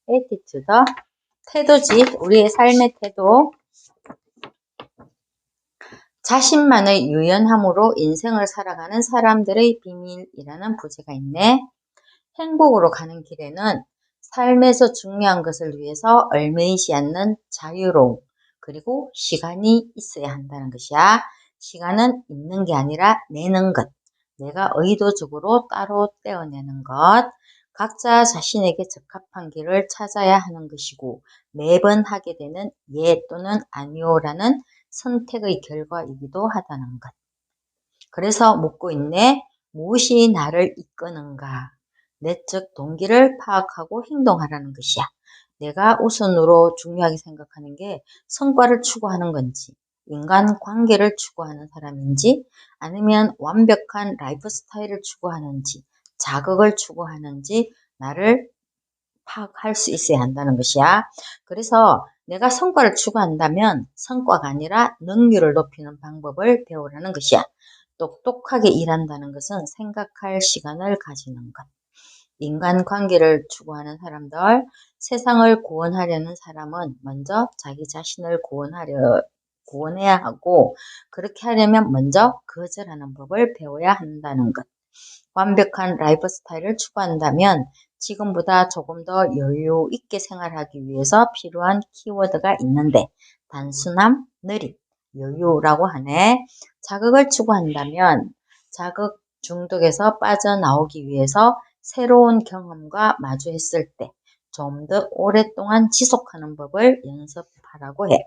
attitude, 태도지. 우리의 삶의 태도. 자신만의 유연함으로 인생을 살아가는 사람들의 비밀이라는 부제가 있네. 행복으로 가는 길에는 삶에서 중요한 것을 위해서 얽매이지 않는 자유로움, 그리고 시간이 있어야 한다는 것이야. 시간은 있는 게 아니라 내는 것. 내가 의도적으로 따로 떼어내는 것. 각자 자신에게 적합한 길을 찾아야 하는 것이고 매번 하게 되는 예 또는 아니오라는 선택의 결과이기도 하다는 것. 그래서 묻고 있네. 무엇이 나를 이끄는가? 내적 동기를 파악하고 행동하라는 것이야. 내가 우선으로 중요하게 생각하는 게 성과를 추구하는 건지, 인간관계를 추구하는 사람인지, 아니면 완벽한 라이프 스타일을 추구하는지, 자극을 추구하는지 나를 파악할 수 있어야 한다는 것이야. 그래서 내가 성과를 추구한다면 성과가 아니라 능률을 높이는 방법을 배우라는 것이야. 똑똑하게 일한다는 것은 생각할 시간을 가지는 것. 인간관계를 추구하는 사람들, 세상을 구원하려는 사람은 먼저 자기 자신을 구원해야 하고, 그렇게 하려면 먼저 거절하는 법을 배워야 한다는 것. 완벽한 라이프 스타일을 추구한다면 지금보다 조금 더 여유 있게 생활하기 위해서 필요한 키워드가 있는데, 단순함, 느림, 여유라고 하네. 자극을 추구한다면 자극 중독에서 빠져나오기 위해서 새로운 경험과 마주했을 때 좀 더 오랫동안 지속하는 법을 연습하라고 해.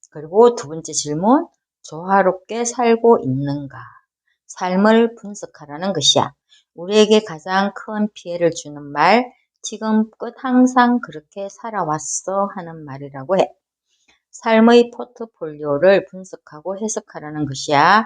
그리고 두 번째 질문, 조화롭게 살고 있는가? 삶을 분석하라는 것이야. 우리에게 가장 큰 피해를 주는 말, 지금껏 항상 그렇게 살아왔어 하는 말이라고 해. 삶의 포트폴리오를 분석하고 해석하라는 것이야.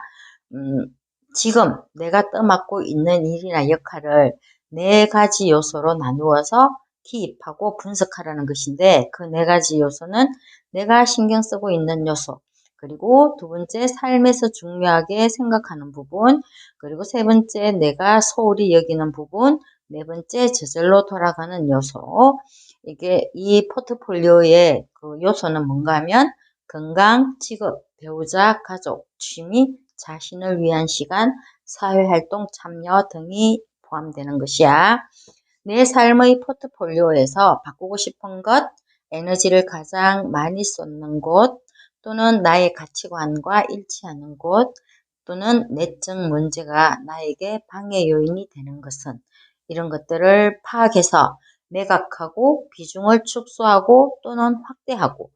지금 내가 떠맡고 있는 일이나 역할을 네 가지 요소로 나누어서 기입하고 분석하라는 것인데, 그 네 가지 요소는 내가 신경 쓰고 있는 요소, 그리고 두 번째 삶에서 중요하게 생각하는 부분, 그리고 세 번째 내가 소홀히 여기는 부분, 네 번째 저절로 돌아가는 요소. 이게 이 포트폴리오의 그 요소는 뭔가 하면 건강, 직업, 배우자, 가족, 취미, 자신을 위한 시간, 사회활동 참여 등이 포함되는 것이야. 내 삶의 포트폴리오에서 바꾸고 싶은 것, 에너지를 가장 많이 쏟는 곳, 또는 나의 가치관과 일치하는 곳, 또는 내적 문제가 나에게 방해 요인이 되는 것은, 이런 것들을 파악해서 매각하고 비중을 축소하고 또는 확대하고,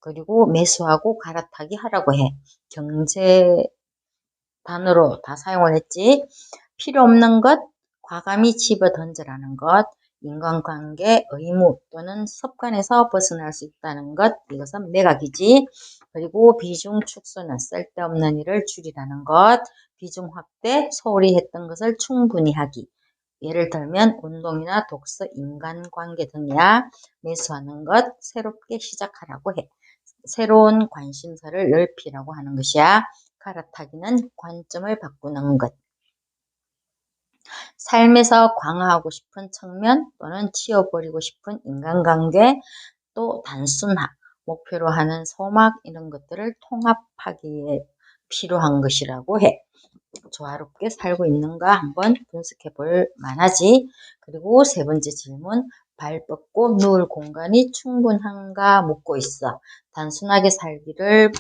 그리고 매수하고 갈아타기 하라고 해. 경제 단어로 다 사용을 했지. 필요 없는 것, 과감히 집어 던지라는 것, 인간관계, 의무 또는 습관에서 벗어날 수 있다는 것, 이것은 매각이지. 그리고 비중 축소는 쓸데없는 일을 줄이라는 것, 비중 확대, 소홀히 했던 것을 충분히 하기. 예를 들면 운동이나 독서, 인간관계 등이야. 매수하는 것, 새롭게 시작하라고 해. 새로운 관심사를 넓히라고 하는 것이야. 갈아타기는 관점을 바꾸는 것. 삶에서 강화하고 싶은 측면 또는 치워버리고 싶은 인간관계, 또 단순화, 목표로 하는 소막, 이런 것들을 통합하기에 필요한 것이라고 해. 조화롭게 살고 있는가 한번 분석해 볼 만하지. 그리고 세 번째 질문, 발 뻗고 누울 공간이 충분한가 묻고 있어. 단순하게 살기를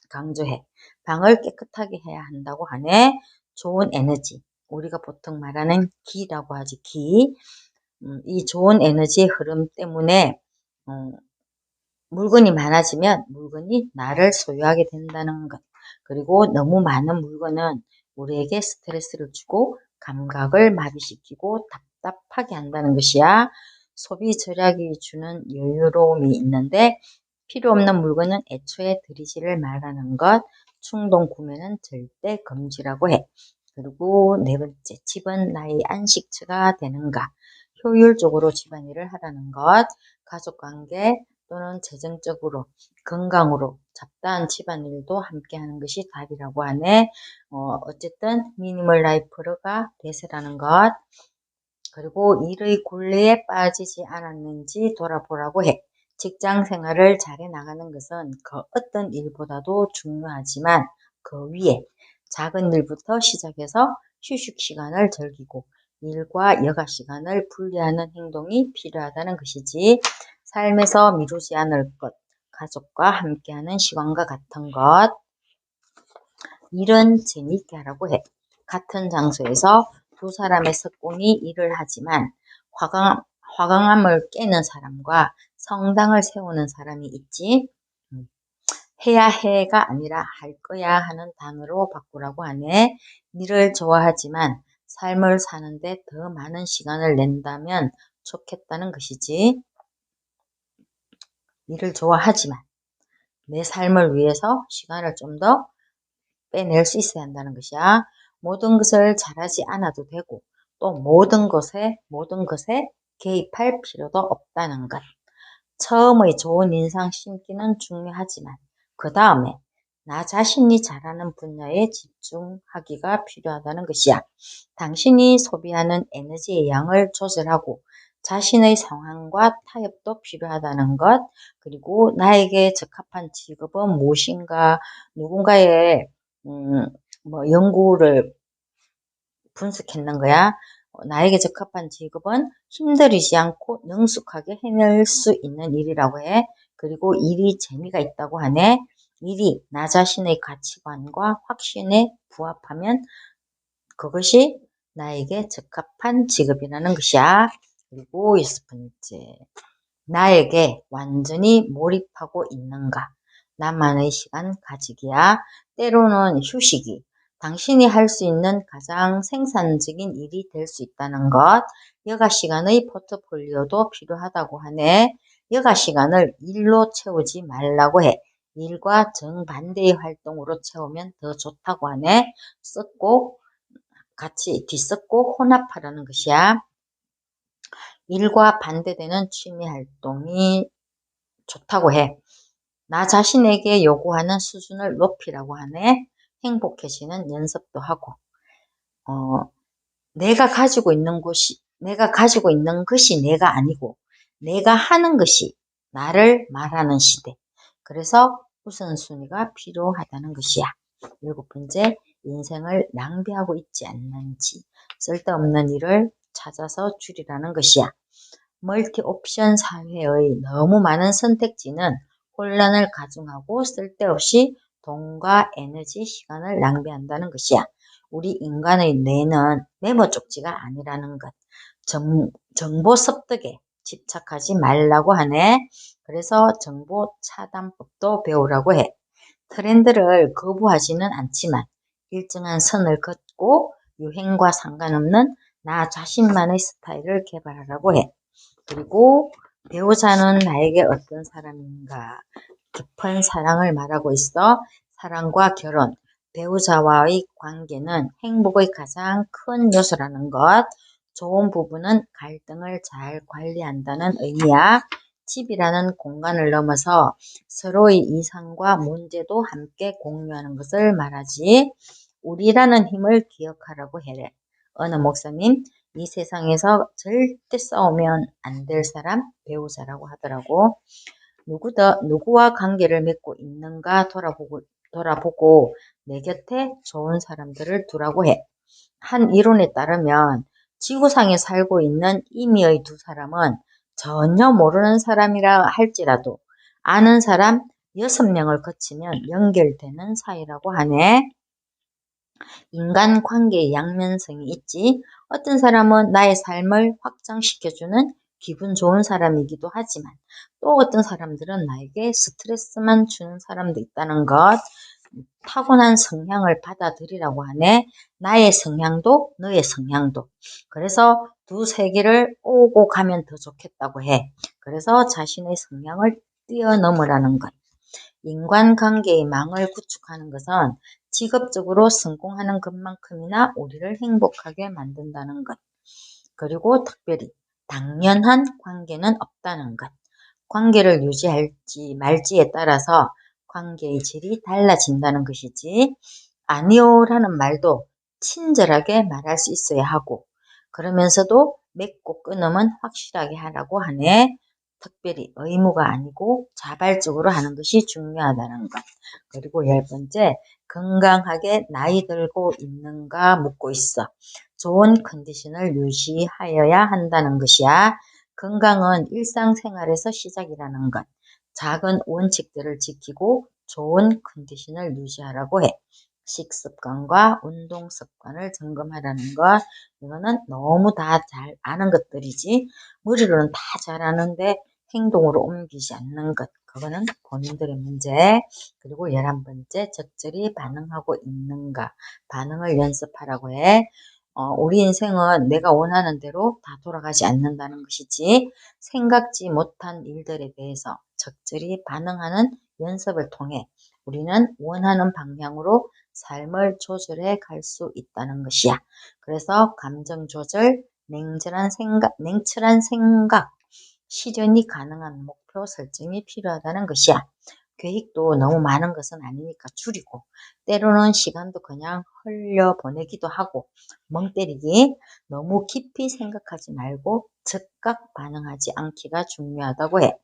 강조해. 방을 깨끗하게 해야 한다고 하네. 좋은 에너지, 우리가 보통 말하는 기라고 하지, 기. 이 좋은 에너지의 흐름 때문에 물건이 많아지면 물건이 나를 소유하게 된다는 것. 그리고 너무 많은 물건은 우리에게 스트레스를 주고 감각을 마비시키고 답답하게 한다는 것이야. 소비 절약이 주는 여유로움이 있는데 필요 없는 물건은 애초에 들이지를 말라는 것. 충동 구매는 절대 금지라고 해. 그리고 네 번째, 집은 나의 안식처가 되는가. 효율적으로 집안일을 하라는 것. 가족관계 또는 재정적으로, 건강으로 잡다한 집안일도 함께 하는 것이 답이라고 하네. 어쨌든 미니멀 라이프가 대세라는 것. 그리고 일의 굴레에 빠지지 않았는지 돌아보라고 해. 직장 생활을 잘해 나가는 것은 그 어떤 일보다도 중요하지만 그 위에 작은 일부터 시작해서 휴식 시간을 즐기고 일과 여가 시간을 분리하는 행동이 필요하다는 것이지. 삶에서 미루지 않을 것, 가족과 함께하는 시간과 같은 것, 일은 재미있게 하라고 해. 같은 장소에서 두 사람의 석공이 일을 하지만 화강암을 깨는 사람과 성당을 세우는 사람이 있지. 해야 해가 아니라 할 거야 하는 단어로 바꾸라고 하네. 일을 좋아하지만 삶을 사는데 더 많은 시간을 낸다면 좋겠다는 것이지. 일을 좋아하지만 내 삶을 위해서 시간을 좀 더 빼낼 수 있어야 한다는 것이야. 모든 것을 잘하지 않아도 되고 또 모든 것에 개입할 필요도 없다는 것. 처음의 좋은 인상 심기는 중요하지만 그 다음에 나 자신이 잘하는 분야에 집중하기가 필요하다는 것이야. 당신이 소비하는 에너지의 양을 조절하고 자신의 상황과 타협도 필요하다는 것. 그리고 나에게 적합한 직업은 무엇인가, 누군가의 연구를 분석했는 거야. 나에게 적합한 직업은 힘들이지 않고 능숙하게 해낼 수 있는 일이라고 해. 그리고 일이 재미가 있다고 하네. 일이 나 자신의 가치관과 확신에 부합하면 그것이 나에게 적합한 직업이라는 것이야. 그리고 6번째. 나에게 완전히 몰입하고 있는가? 나만의 시간 가지기야. 때로는 휴식이 당신이 할 수 있는 가장 생산적인 일이 될 수 있다는 것. 여가 시간의 포트폴리오도 필요하다고 하네. 여가 시간을 일로 채우지 말라고 해. 일과 정반대의 활동으로 채우면 더 좋다고 하네. 같이 뒤섞고 혼합하라는 것이야. 일과 반대되는 취미 활동이 좋다고 해. 나 자신에게 요구하는 수준을 높이라고 하네. 행복해지는 연습도 하고. 내가 가지고 있는 것이 내가 아니고 내가 하는 것이 나를 말하는 시대. 그래서 우선순위가 필요하다는 것이야. 7번째, 인생을 낭비하고 있지 않는지 쓸데없는 일을 찾아서 줄이라는 것이야. 멀티 옵션 사회의 너무 많은 선택지는 혼란을 가중하고 쓸데없이 돈과 에너지, 시간을 낭비한다는 것이야. 우리 인간의 뇌는 메모 쪽지가 아니라는 것. 정보 습득에 집착하지 말라고 하네. 그래서 정보 차단법도 배우라고 해. 트렌드를 거부하지는 않지만 일정한 선을 긋고 유행과 상관없는 나 자신만의 스타일을 개발하라고 해. 그리고 배우자는 나에게 어떤 사람인가? 깊은 사랑을 말하고 있어. 사랑과 결혼, 배우자와의 관계는 행복의 가장 큰 요소라는 것. 좋은 부부는 갈등을 잘 관리한다는 의미야. 집이라는 공간을 넘어서 서로의 이상과 문제도 함께 공유하는 것을 말하지. 우리라는 힘을 기억하라고 해. 어느 목사님, 이 세상에서 절대 싸우면 안 될 사람 배우자라고 하더라고. 누구와 관계를 맺고 있는가 돌아보고 내 곁에 좋은 사람들을 두라고 해. 한 이론에 따르면 지구상에 살고 있는 임의의 두 사람은 전혀 모르는 사람이라 할지라도 아는 사람 6명을 거치면 연결되는 사이라고 하네. 인간관계의 양면성이 있지. 어떤 사람은 나의 삶을 확장시켜주는 기분 좋은 사람이기도 하지만 또 어떤 사람들은 나에게 스트레스만 주는 사람도 있다는 것. 타고난 성향을 받아들이라고 하네. 나의 성향도 너의 성향도. 그래서 두 세계를 오고 가면 더 좋겠다고 해. 그래서 자신의 성향을 뛰어넘으라는 것. 인간관계의 망을 구축하는 것은 직업적으로 성공하는 것만큼이나 우리를 행복하게 만든다는 것. 그리고 특별히 당연한 관계는 없다는 것. 관계를 유지할지 말지에 따라서 관계의 질이 달라진다는 것이지. 아니요라는 말도 친절하게 말할 수 있어야 하고 그러면서도 맺고 끊음은 확실하게 하라고 하네. 특별히 의무가 아니고 자발적으로 하는 것이 중요하다는 것. 그리고 10번째, 건강하게 나이 들고 있는가 묻고 있어. 좋은 컨디션을 유지하여야 한다는 것이야. 건강은 일상생활에서 시작이라는 것. 작은 원칙들을 지키고 좋은 컨디션을 유지하라고 해. 식습관과 운동 습관을 점검하라는 것. 이거는 너무 다 잘 아는 것들이지 머리로는 다 잘 아는데 행동으로 옮기지 않는 것. 그거는 본인들의 문제. 그리고 11번째, 적절히 반응하고 있는가. 반응을 연습하라고 해. 우리 인생은 내가 원하는 대로 다 돌아가지 않는다는 것이지 생각지 못한 일들에 대해서 적절히 반응하는 연습을 통해 우리는 원하는 방향으로 삶을 조절해 갈 수 있다는 것이야. 그래서 감정 조절, 냉철한 생각, 실현이 가능한 목표 설정이 필요하다는 것이야. 계획도 너무 많은 것은 아니니까 줄이고 때로는 시간도 그냥 흘려보내기도 하고 멍 때리기 너무 깊이 생각하지 말고 즉각 반응하지 않기가 중요하다고 해.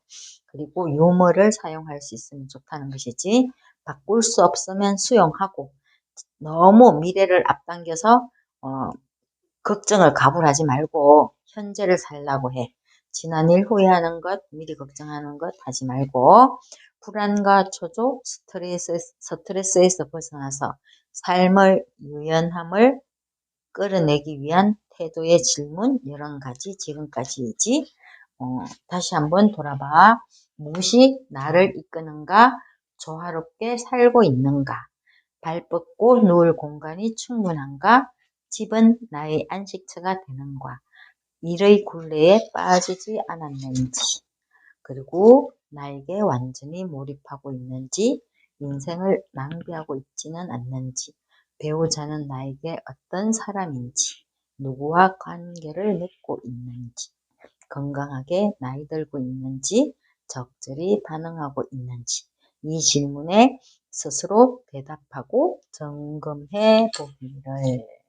그리고 유머를 사용할 수 있으면 좋다는 것이지 바꿀 수 없으면 수용하고 너무 미래를 앞당겨서 걱정을 가불하지 말고 현재를 살라고 해. 지난 일 후회하는 것, 미리 걱정하는 것 하지 말고 불안과 초조, 스트레스에서 벗어나서 삶의 유연함을 끌어내기 위한 태도의 질문 11가지 지금까지이지. 다시 한번 돌아봐. 무엇이 나를 이끄는가? 조화롭게 살고 있는가? 발 뻗고 누울 공간이 충분한가? 집은 나의 안식처가 되는가? 일의 굴레에 빠지지 않았는지, 그리고 나에게 완전히 몰입하고 있는지, 인생을 낭비하고 있지는 않는지, 배우자는 나에게 어떤 사람인지, 누구와 관계를 맺고 있는지, 건강하게 나이 들고 있는지, 적절히 반응하고 있는지, 이 질문에 스스로 대답하고 점검해 보기를.